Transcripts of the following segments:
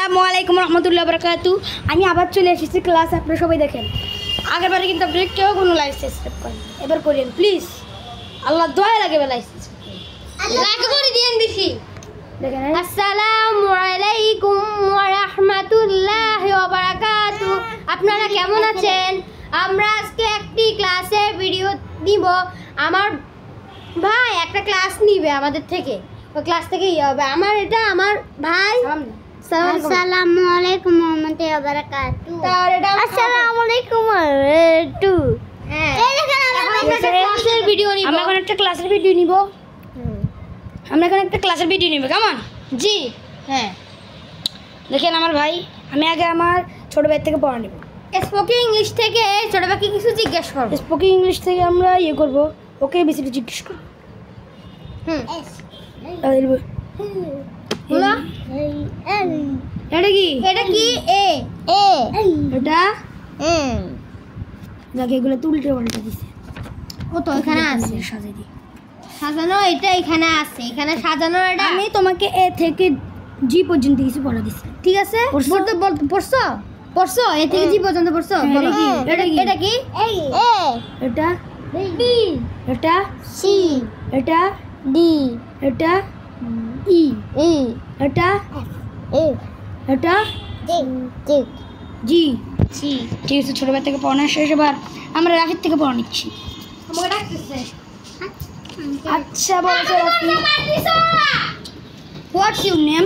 আসসালামু আলাইকুম রহমতুল্লাহ বারাকাতু। আমি আবার চলে এসেছি ক্লাস। আপনারা সবাই দেখেন, আগেরবারে কিন্তু আপনারা কেউ কোনো লাইক সাবস্ক্রাইব করেন, এবার করেন প্লিজ। আল্লাহ দোয়া লাগে লাইক লাইক করে দিয়েন বেশি। দেখেন, আসসালামু আলাইকুম ওয়া রাহমাতুল্লাহি ওয়া বারাকাতু। আপনারা কেমন আছেন? আমরা আজকে একটি ক্লাসের ভিডিও দিব। আমার ভাই একটা ক্লাস নিবে আমাদের থেকে, ওই ক্লাস থেকেই হবে। আমার এটা আমার ভাই। আসসালামু আলাইকুম ওয়া রাহমাতুল্লাহি ওয়া বারাকাতু। তার এটা আসসালামু আলাইকুম ওয়া রাহমাতুল্লাহি। হ্যাঁ, এই দেখেন আমরা একটা ক্লাসের ভিডিও নিব। আমরা এখন একটা ক্লাসের ভিডিও নিব। আমরা এখন একটা ক্লাসের ভিডিও নিব, কেমন? জি হ্যাঁ। দেখেন আমার ভাই, আমি আগে আমার ছোট ভাই থেকে পড়া নিব। স্পোকিং ইংলিশ থেকে ছোট ভাইকে কিছু জিজ্ঞেস করব। স্পোকিং ইংলিশ থেকে আমরা ইয়ে করব, ওকে বেশি জিজ্ঞেস করব। বলো এটা কি? এটা কি? এ এটা যাকে এগুলো তুলতে পাল্টে দিছে। ও তো এখানে আছে সাজিয়ে দি সাজানো। এটা এখানে আছে, এখানে সাজানো। এটা আমি তোমাকে এ থেকে জি পর্যন্ত কিছু পড়া দিছি, ঠিক আছে? বলতে পড়ছো পড়ছো এ থেকে জি পর্যন্ত পড়ছো। বলো কি এটা কি? এটা কি? এ এটা বি এটা সি এটা ডি এটা ই ই এটা এ এটা জি জি সি। ঠিক আছে, ছোটবেলা থেকে পড়ানো শেষ। এবার আমরা রাফির থেকে পড়া নিচ্ছি। আমাকে ডাকতেছে। আচ্ছা বলছো Rafi, what's your name?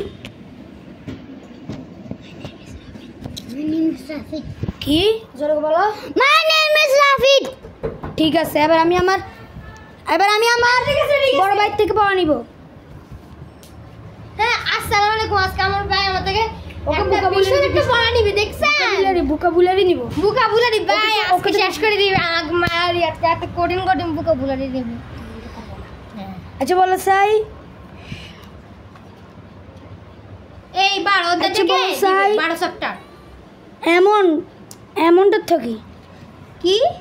My name is Rafiq. কি জোরে বলো। My name is Rafiq. ঠিক আছে, এবার আমি আমার বড় ভাই থেকে পড়া নিব। হ্যাঁ, আসসালামু আলাইকুম। আজকে আমার ভাই আমার থেকে একটা পড়া নিবে, দেখছেন? ভোকাবুলারি নিব। ভোকাবুলারি ভাই আজকে শেষ করে দিবে। আমার আজকে এত কঠিন ভোকাবুলারি নিবে। আচ্ছা বলো সাই। এই 12 থেকে 12 চ্যাপ্টার। এমনটা থেকে কি